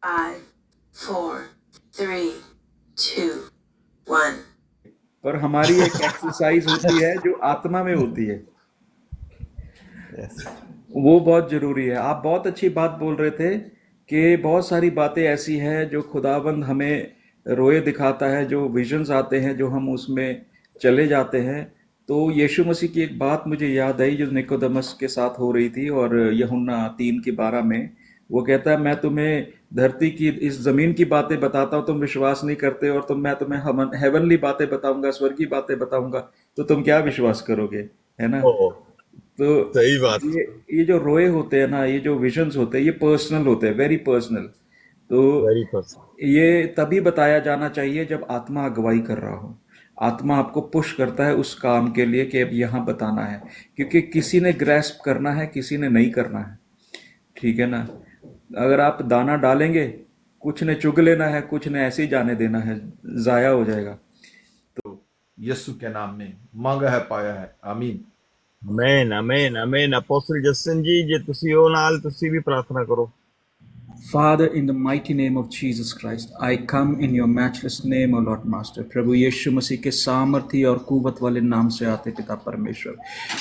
5, 4, 3, 2, 1. पर हमारी एक एक्सरसाइज होती है जो आत्मा में होती है, Yes. वो बहुत जरूरी है। आप बहुत अच्छी बात बोल रहे थे कि बहुत सारी बातें ऐसी हैं जो खुदाबंद हमें रोए दिखाता है, जो विजन्स आते हैं, जो हम उसमें चले जाते हैं। तो यीशु मसीह की एक बात मुझे याद आई जो निकोदेमस के साथ हो रही थी, और यूहन्ना 3:12 में वो कहता है, मैं तुम्हें धरती की, इस जमीन की बातें बताता हूँ, तुम विश्वास नहीं करते, और मैं तुम्हें हेवनली बातें बताऊंगा, स्वर्गीय बातें बताऊंगा, तो तुम क्या विश्वास करोगे, है ना? Oh, तो सही बात। ये जो रोए होते हैं ना, ये जो विजन्स होते हैं, ये पर्सनल होते हैं, वेरी पर्सनल। तो Very person. ये तभी बताया जाना चाहिए जब आत्मा अगुवाई कर रहा हो। आत्मा आपको पुश करता है उस काम के लिए कि अब यहाँ बताना है, क्योंकि किसी ने ग्रैस्प करना है, किसी ने नहीं करना है। ठीक है ना? अगर आप दाना डालेंगे, कुछ ने चुग लेना है, कुछ ने ऐसे ही जाने देना है, जाया हो जाएगा। यीशु के नाम में मांगा है, पाया है। आमीन। Amen, amen, amen. Apostle Justin जी जे तुसी हो नाल तुसी भी प्रार्थना करो। Father, in the mighty name of Jesus Christ, I come in your matchless name, O Lord Master. प्रभु यीशु मसीह के सामर्थी और कुवत वाले नाम से आते पिता परमेश्वर,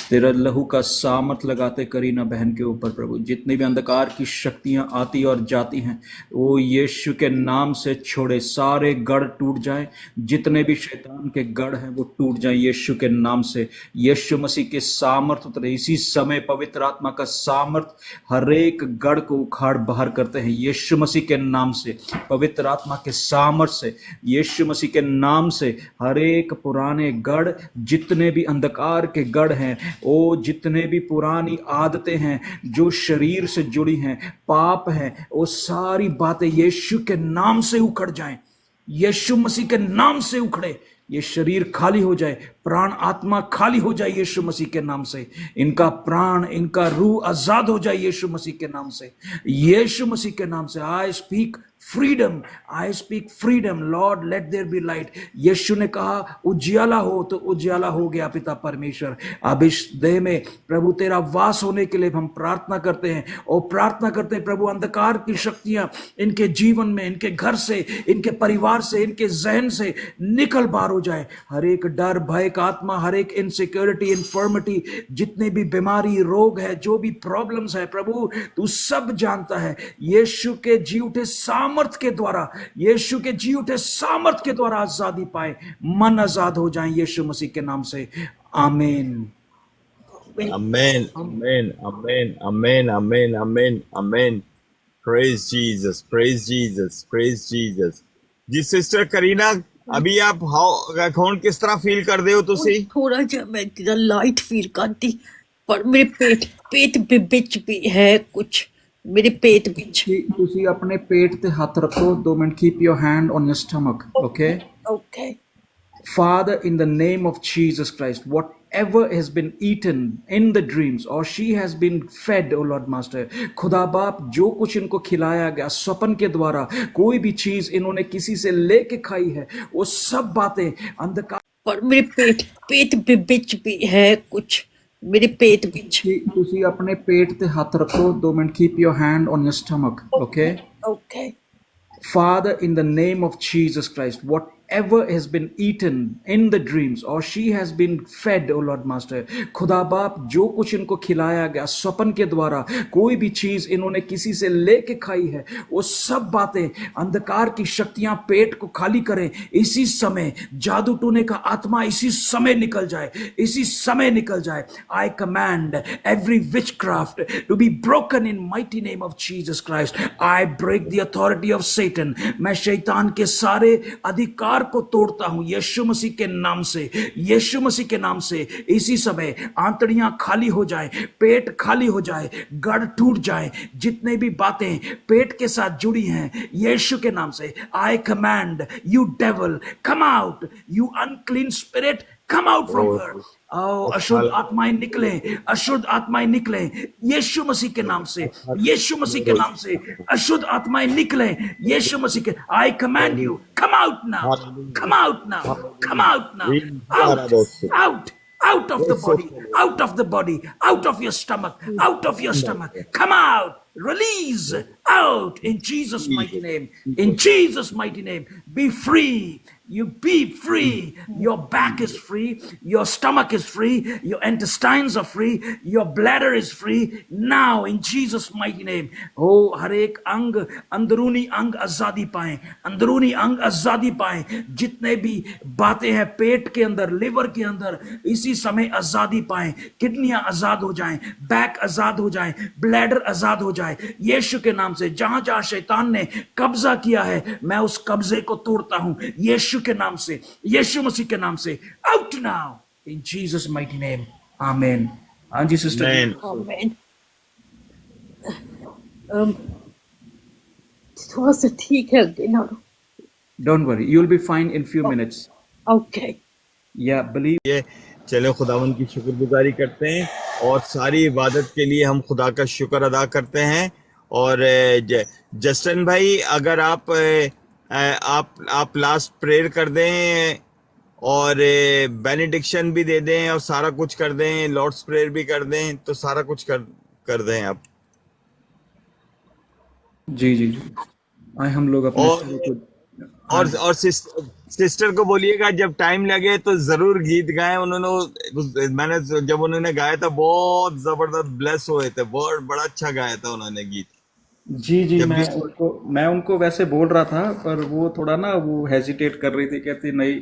तेरा लहू का सामर्थ लगाते करीना बहन के ऊपर प्रभु, जितनी भी अंधकार की शक्तियां आती और जाती हैं वो यीशु के नाम से छोड़े, सारे गढ़ टूट जाएं, जितने भी शैतान के गढ़ हैं वो टूट जाएं यीशु के नाम से। यीशु मसीह के सामर्थ उतरे इसी समय, पवित्र आत्मा का सामर्थ हर एक गढ़ को उखाड़ बाहर करते हैं यीशु मसीह के नाम से। पवित्र आत्मा के सामर्थ से, यीशु मसीह के नाम से, हर एक पुराने गढ़, जितने भी अंधकार के गढ़ हैं, वो जितने भी पुरानी आदतें हैं जो शरीर से जुड़ी हैं, पाप हैं, वो सारी बातें यीशु के नाम से उखड़ जाएं, यीशु मसीह के नाम से उखड़े। ये शरीर खाली हो जाए, प्राण आत्मा खाली हो जाए यीशु मसीह के नाम से। इनका प्राण, इनका रूह आजाद हो जाए यीशु मसीह के नाम से। यीशु मसीह के नाम से I speak freedom, I speak freedom. Lord let there be light. Yeshu ने कहा उजियाला हो, तो उजियाला हो गया पिता परमेश्वर। अब इस देह में प्रभु तेरा वास होने के लिए हम प्रार्थना करते हैं, और प्रार्थना करते हैं प्रभु अंधकार की शक्तियां इनके जीवन में, इनके घर से, इनके परिवार से, इनके जहन से निकल बाहर हो जाए। हर एक डर भय का आत्मा, हर एक इनसिक्योरिटी, इन्फर्मिटी, जितने भी बीमारी, रोग है, जो भी प्रॉब्लम्स है प्रभु तू सब जानता है। यीशु के जी उठे सामर्थ के द्वारा, यीशु के जी उठे सामर्थ के द्वारा आजादी पाए, मन आजाद हो जाए यीशु मसीह के नाम से। आमीन। Amen, amen, amen, amen, amen, amen, amen. Praise Jesus, praise Jesus, praise Jesus. जी सिस्टर करीना, अभी आप ਹੁਣ किस तरह फील कर रहे हो तुसी? थोड़ा जा मैं जिदा लाइट फील करती, पर मेरे पेट विच भी है कुछ, मेरे पेट विच। ਤੁਸੀਂ ਆਪਣੇ ਪੇਟ ਤੇ ਹੱਥ ਰੱਖੋ 2 minute. keep your hand on your stomach, okay? Okay. Father, in the name of Jesus Christ, whatever has been eaten in the dreams or she has been fed, oh Lord Master, खुदा बाप जो कुछ इनको खिलाया गया स्वप्न के द्वारा, कोई भी चीज इन्होंने किसी से लेके खाई है, वो सब बातें अंधकार, पर मेरे पेट विच भी है कुछ, मेरे पेट विच। ਤੁਸੀਂ ਆਪਣੇ ਪੇਟ ਤੇ ਹੱਥ ਰੱਖੋ 2 minute. keep your hand on your stomach, okay? Okay. Father, in the name of Jesus Christ, whatever has been eaten in the dreams or she has been fed, oh Lord Master, खुदा बाप जो कुछ इनको खिलाया गया स्वप्न के द्वारा, कोई भी चीज इन्होंने किसी से लेके खाई है, वो सब बातें अंधकार की शक्तियां पेट को खाली करें इसी समय। जादू टूने का आत्मा इसी समय निकल जाए, इसी समय निकल जाए। I command every witchcraft to be broken in mighty name of Jesus Christ. I break the authority of Satan. मैं शैतान के सारे अधिकार को तोड़ता हूं यीशु मसीह के नाम से, यीशु मसीह के नाम से। इसी समय आंतड़ियां खाली हो जाए, पेट खाली हो जाए, गढ़ टूट जाए, जितने भी बातें पेट के साथ जुड़ी हैं यीशु के नाम से। आई command you devil, come out, you unclean spirit, come out from her. अशुद्ध आत्माएं निकले, अशुद्ध आत्माएं निकले यीशु मसीह के नाम से, यीशु मसीह के नाम से अशुद्ध आत्माएं निकले यीशु मसीह के। आई command you, come out now, come out now, come out now, out, out, out of the body, out of the body, out of your stomach, out of your stomach, come out, Release out in Jesus' mighty name. In Jesus' mighty name. Be free. You be free. Your back is free. Your stomach is free. Your intestines are free. Your bladder is free. Now in Jesus' mighty name. Oh, हर एक अंग, अंदरूनी अंग आजादी पाए, अंदरूनी अंग आजादी पाए. जितने भी बातें हैं पेट के अंदर, लिवर के अंदर, इसी समय आजादी पाए. किडनियां आजाद हो जाएं, बैक आजाद हो जाए, ब्लैडर आजाद हो जाए यीशु के नाम से. जहां जहां शैतान ने कब्जा किया है, मैं उस कब्जे को तोड़ता हूं यीशु के नाम से, यीशु मसीह के नाम से. Out now in Jesus mighty name. Amen. हाँ जी सिस्टर. Amen. आमेन. um, थोड़ा सा ठीक है ना. Don't worry, you will be fine in few minutes. Okay. या बिलीव. ये चलो खुदावंद की शुक्रगुजारी करते हैं और सारी इबादत के लिए हम खुदा का शुक्र अदा करते हैं. और जस्टिन भाई, अगर आप लास्ट प्रेयर कर दें और बेनेडिक्शन भी दे दें और सारा कुछ कर दें, लॉर्ड्स प्रेयर भी कर दें, तो सारा कुछ कर दें आप. जी जी जी. आए हम लोग अपने और शुरू को. और सिस्टर को बोलिएगा जब टाइम लगे तो जरूर गीत गाएं. मैंने जब उन्होंने गाया था बहुत जबरदस्त ब्लेस हुए थे. बहुत बड़ा अच्छा गाया था उन्होंने गीत. जी जी. जब भी मैं उनको वैसे बोल रहा था, पर वो थोड़ा ना वो हेजिटेट कर रही थी. कहती नहीं,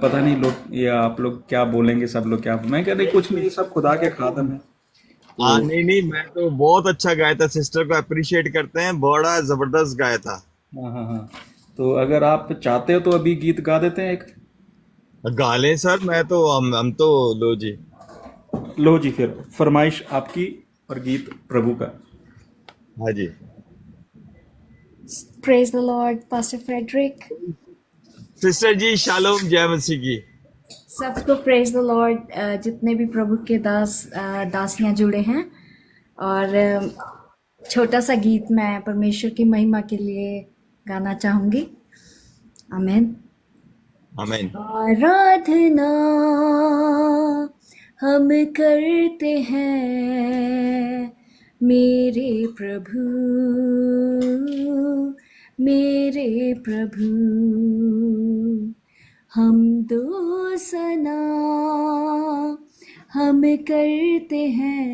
पता नहीं लोग या आप लोग क्या बोलेंगे, सब लोग क्या. मैं कह रही कुछ नहीं, सब खुदा के खादम है. हाँ, नहीं, मैं तो बहुत अच्छा गाया था. सिस्टर को अप्रिशिएट करते हैं, बड़ा जबरदस्त गाया था. हाँ हाँ हाँ. तो अगर आप चाहते हो तो अभी गीत गा देते हैं एक. गा लें सर. मैं तो हम तो लो जी. लो जी, फिर फरमाइश आपकी और गीत प्रभु का. हाँ जी. Praise the Lord, Pastor Frederick. Sister ji shalom, जय मसीह की. सबको प्रेज द लॉर्ड. जितने भी प्रभु के दासियां जुड़े हैं, और छोटा सा गीत मैं परमेश्वर की महिमा के लिए गाना चाहूंगी. आमेन. आमीन. आराधना हम करते हैं मेरे प्रभु, मेरे प्रभु. हम दो सना हम करते हैं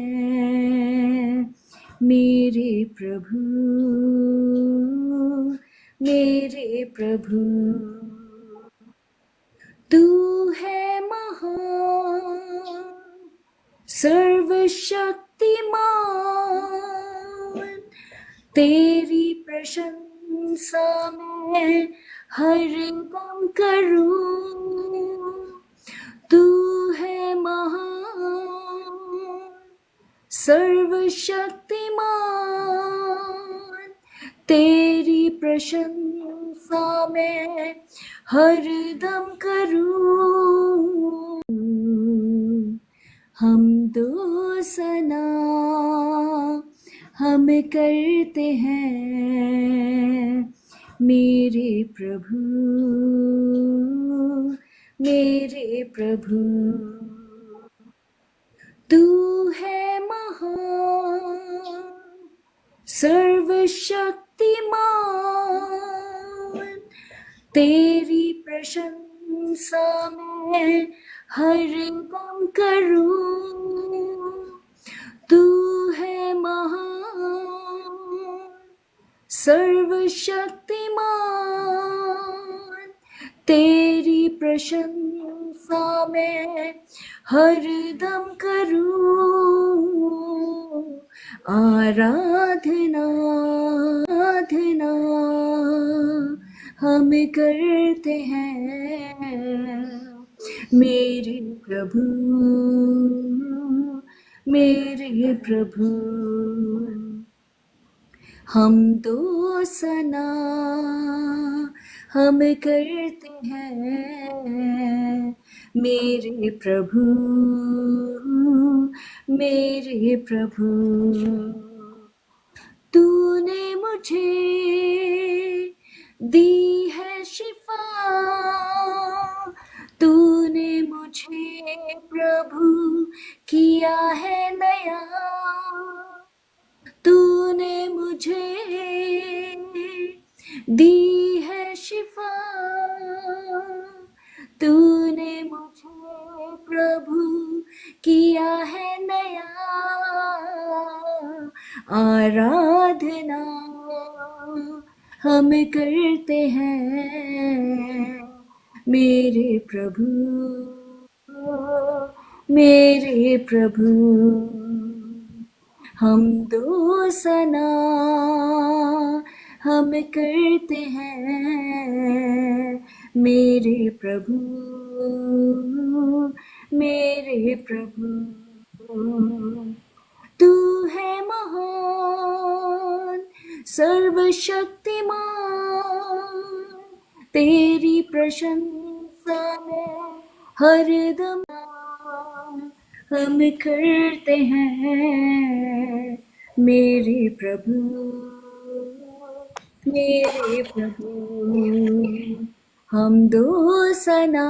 मेरे प्रभु, मेरे प्रभु. तू है महान सर्वशक्तिमान, तेरी प्रशंसा मैं हर दम करूं. तू है महान सर्वशक्तिमान, तेरी प्रशंसा मैं हर दम करूं. हम दो सना हम करते हैं मेरे प्रभु, मेरे प्रभु. तू है महान सर्वशक्तिमान, तेरी प्रशंसा मैं हर दम करूं. तू है महान सर्वशक्तिमान, तेरी प्रशंसा मैं हर दम करूं. आराधना आराधना हम करते हैं मेरे प्रभु, मेरे प्रभु. हम दो सना हम करते हैं मेरे प्रभु, मेरे प्रभु. तूने मुझे दी है शिफा, तूने मुझे प्रभु किया है नया. तूने दी है शिफा तूने मुझे प्रभु किया है नया आराधना हम करते हैं मेरे प्रभु मेरे प्रभु हम दो सना हम करते हैं मेरे प्रभु मेरे प्रभु तू है महान सर्वशक्तिमान तेरी प्रशंसा में हरदम हम करते हैं मेरे प्रभु मेरे प्रभु हम दो सना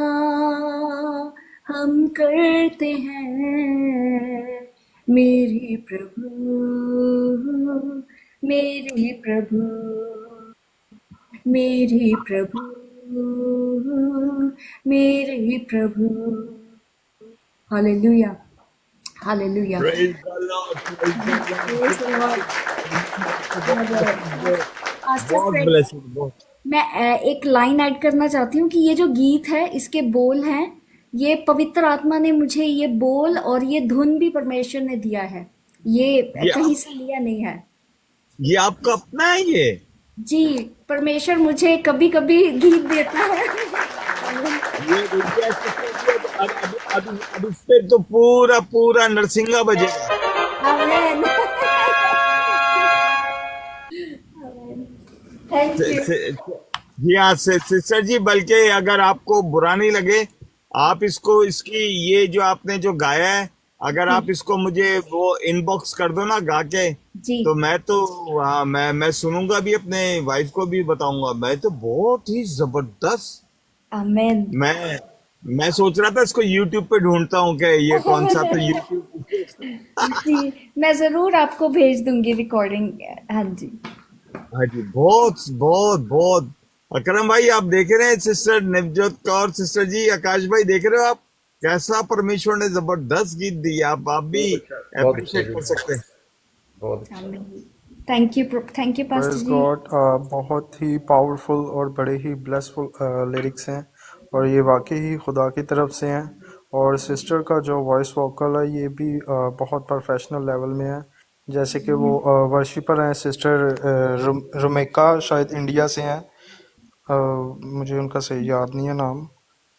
हम करते हैं मेरे प्रभु मेरे प्रभु मेरे प्रभु मेरे प्रभु hallelujah hallelujah Praise the Lord. Praise the Lord. Praise the Lord. Pastor God Fred, bless you. God. मैं एक लाइन ऐड करना चाहती हूँ कि ये जो गीत है इसके बोल हैं ये पवित्र आत्मा ने मुझे ये बोल और ये धुन भी परमेश्वर ने दिया है ये कहीं से लिया नहीं है ये आपका अपना है ये जी परमेश्वर मुझे कभी कभी गीत देता है अब इस पे तो पूरा पूरा नरसिंगा बजेगा आमेन थैंक यू जी हाँ सिस्टर जी बल्कि अगर आपको बुरा नहीं लगे आप इसको इसकी ये जो आपने जो गाया है अगर आप इसको मुझे वो इनबॉक्स कर दो ना गा के जी तो मैं तो हाँ मैं सुनूंगा भी अपने वाइफ को भी बताऊंगा मैं तो बहुत ही जबरदस्त आमेन मैं सोच रहा था इसको YouTube पे ढूंढता हूँ कि ये कौन सा तो YouTube जी मैं जरूर आपको भेज दूंगी रिकॉर्डिंग हाँ जी हाँ जी बहुत बहुत बहुत अकरम भाई आप देख रहे हैं सिस्टर नवजोत कौर सिस्टर जी आकाश भाई देख रहे हो आप कैसा परमेश्वर ने जबरदस्त गीत दिया आप भी बहुत अच्छा अप्रिशिएट कर सकते हैं बहुत अच्छा thank you pastor praise ji God बहुत ही पावरफुल और बड़े ही ब्लेसफुल लिरिक्स हैं और ये वाकई ही खुदा की तरफ से हैं और सिस्टर का जो वॉइस वोकल है ये भी बहुत प्रोफेशनल लेवल में है जैसे कि वो वर्शिपर हैं सिस्टर रुमेका शायद इंडिया से हैं मुझे उनका सही याद नहीं है नाम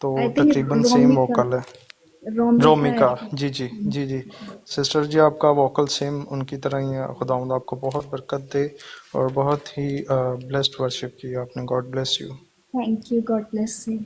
तो आई थिंक तकरीबन सेम वोकल है रोमिका जी जी जी जी सिस्टर जी आपका वोकल सेम उनकी तरह ही है खुदावंद आपको बहुत बरकत दे और बहुत ही ब्लेस्ड वर्शिप की आपने God bless you thank you God bless you